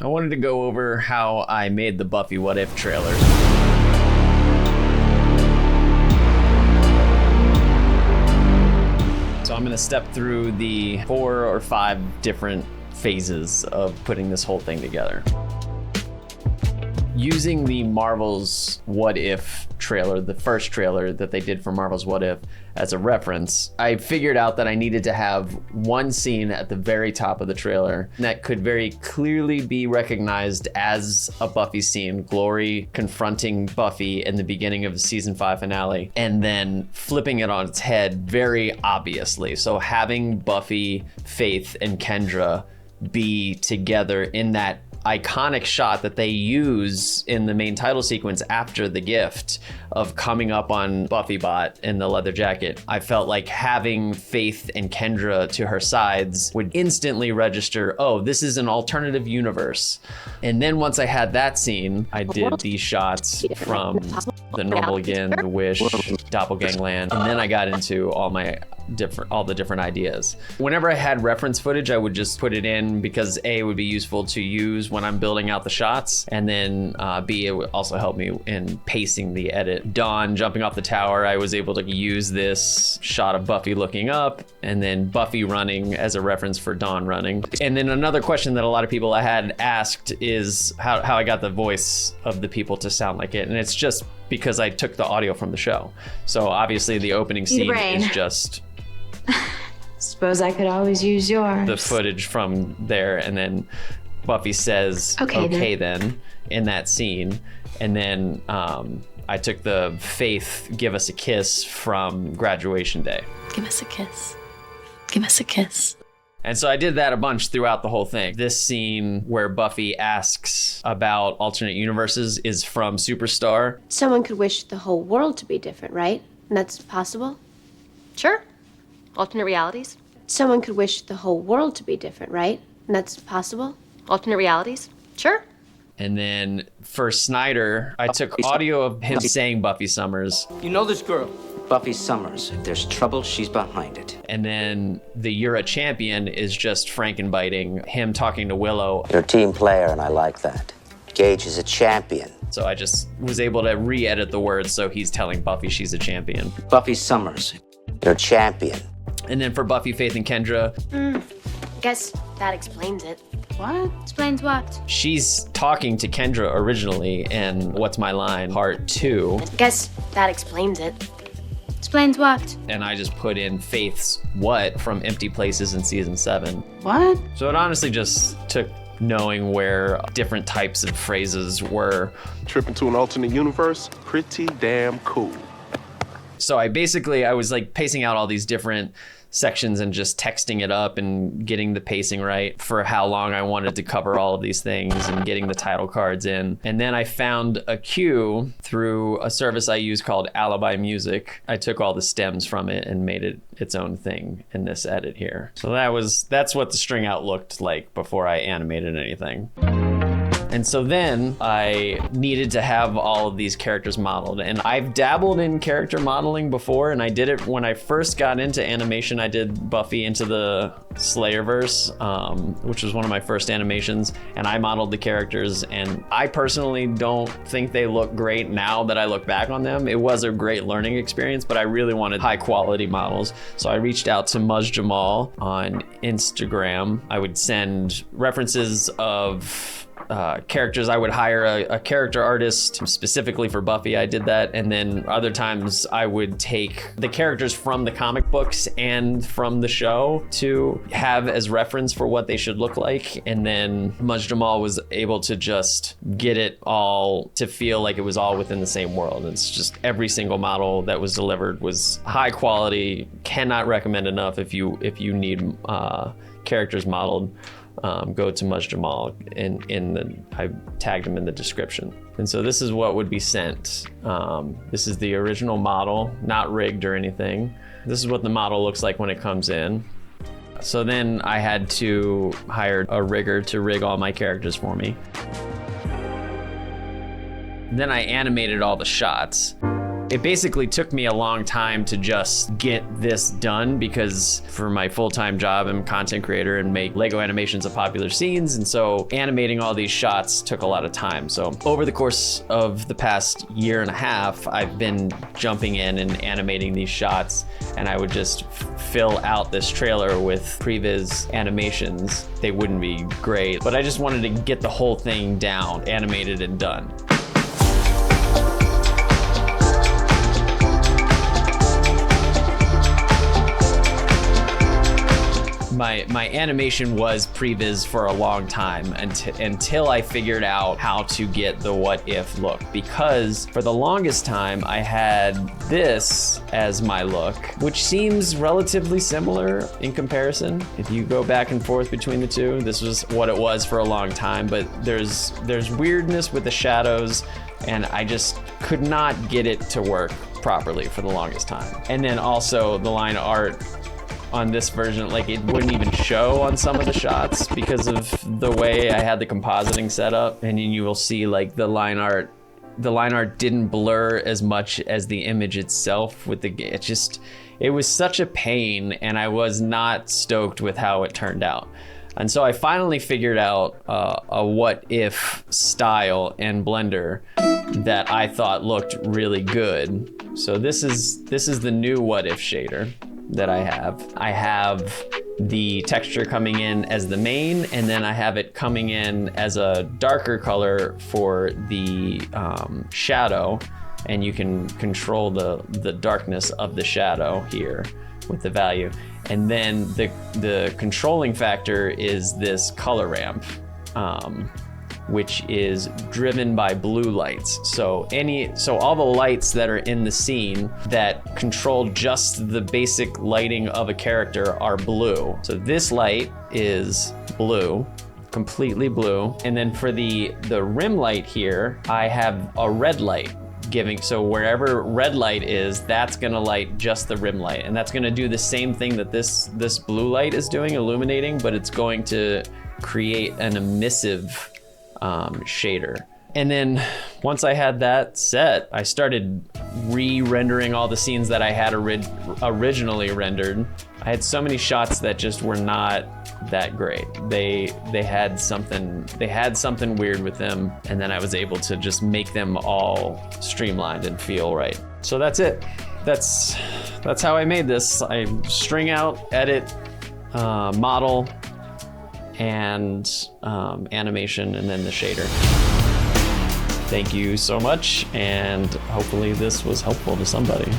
I wanted to go over how I made the Buffy What If trailers. So I'm going to step through the 4 or 5 different phases of putting this whole thing together. Using the Marvel's What If trailer, the first trailer that they did for Marvel's What If, as a reference, I figured out that I needed to have one scene at the very top of the trailer that could very clearly be recognized as a Buffy scene, Glory confronting Buffy in the beginning of the season 5 finale, and then flipping it on its head very obviously. So having Buffy, Faith, and Kendra be together in that iconic shot that they use in the main title sequence after the gift of coming up on Buffy Bot in the leather jacket. I felt like having Faith and Kendra to her sides would instantly register, oh, this is an alternative universe. And then once I had that scene, I did these shots from The Normal Again, The Wish, Doppelgangland, and then I got into all the different ideas. Whenever I had reference footage, I would just put it in because A, it would be useful to use when I'm building out the shots, and then B, it would also help me in pacing the edit. Dawn jumping off the tower, I was able to use this shot of Buffy looking up and then Buffy running as a reference for Dawn running. And then another question that a lot of people had asked is how I got the voice of the people to sound like it, and it's just because I took the audio from the show. So obviously the opening scene is just suppose I could always use yours. The footage from there, and then Buffy says, okay then, in that scene. And then I took the Faith, give us a kiss from Graduation Day. Give us a kiss. Give us a kiss. And so I did that a bunch throughout the whole thing. This scene where Buffy asks about alternate universes is from Superstar. Someone could wish the whole world to be different, right? And that's possible? Sure. Alternate realities. Someone could wish the whole world to be different, right? And that's possible? Alternate realities. Sure. And then for Snyder, I took audio of him saying Buffy Summers. You know this girl? Buffy Summers. If there's trouble, she's behind it. And then the You're a Champion is just Frankenbiting, him talking to Willow. You're a team player, and I like that. Gage is a champion. So I just was able to re-edit the words so he's telling Buffy she's a champion. Buffy Summers. You're a champion. And then for Buffy, Faith, and Kendra. Guess that explains it. What? Explains what? She's talking to Kendra originally in What's My Line, Part 2. Guess that explains it. Explains what? And I just put in Faith's what from Empty Places in season 7. What? So it honestly just took knowing where different types of phrases were. Tripping to an alternate universe, pretty damn cool. So I was like pacing out all these different sections and just texting it up and getting the pacing right for how long I wanted to cover all of these things and getting the title cards in. And then I found a cue through a service I use called Alibi Music. I took all the stems from it and made it its own thing in this edit here. So that's what the string out looked like before I animated anything. And so then I needed to have all of these characters modeled. And I've dabbled in character modeling before, and I did it when I first got into animation. I did Buffy Into the Slayerverse, which was one of my first animations, and I modeled the characters. And I personally don't think they look great now that I look back on them. It was a great learning experience, but I really wanted high quality models. So I reached out to Muzz Jamal on Instagram. I would send references of characters. I would hire a character artist specifically for Buffy. I did that. And then other times I would take the characters from the comic books and from the show to have as reference for what they should look like. And then Muzz Jamal was able to just get it all to feel like it was all within the same world. It's just every single model that was delivered was high quality. Cannot recommend enough if you need characters modeled. Go to Muzz Jamal, I tagged him in the description. And so this is what would be sent. This is the original model, not rigged or anything. This is what the model looks like when it comes in. So then I had to hire a rigger to rig all my characters for me. Then I animated all the shots. It basically took me a long time to just get this done because for my full-time job, I'm a content creator and make Lego animations of popular scenes. And so animating all these shots took a lot of time. So over the course of the past year and a half, I've been jumping in and animating these shots, and I would just fill out this trailer with previs animations. They wouldn't be great, but I just wanted to get the whole thing down, animated and done. My animation was previs for a long time until I figured out how to get the what if look, because for the longest time I had this as my look, which seems relatively similar in comparison. If you go back and forth between the two, this was what it was for a long time, but there's weirdness with the shadows, and I just could not get it to work properly for the longest time. And then also the line art on this version, like it wouldn't even show on some of the shots because of the way I had the compositing set up. And then you will see like the line art didn't blur as much as the image itself with it was such a pain, and I was not stoked with how it turned out. And so I finally figured out a what if style in Blender that I thought looked really good. So this is the new what if shader that I have. I have the texture coming in as the main, and then I have it coming in as a darker color for the shadow, and you can control the darkness of the shadow here with the value. And then the controlling factor is this color ramp, which is driven by blue lights. So all the lights that are in the scene that control just the basic lighting of a character are blue. So this light is blue, completely blue. And then for the rim light here, I have a red light so wherever red light is, that's gonna light just the rim light. And that's gonna do the same thing that this blue light is doing, illuminating, but it's going to create an emissive shader. And then once I had that set, I started re-rendering all the scenes that I had originally rendered. I had so many shots that just were not that great. They had something weird with them, and then I was able to just make them all streamlined and feel right. So that's it. That's how I made this. I string out, edit, model, and animation, and then the shader. Thank you so much, and hopefully this was helpful to somebody.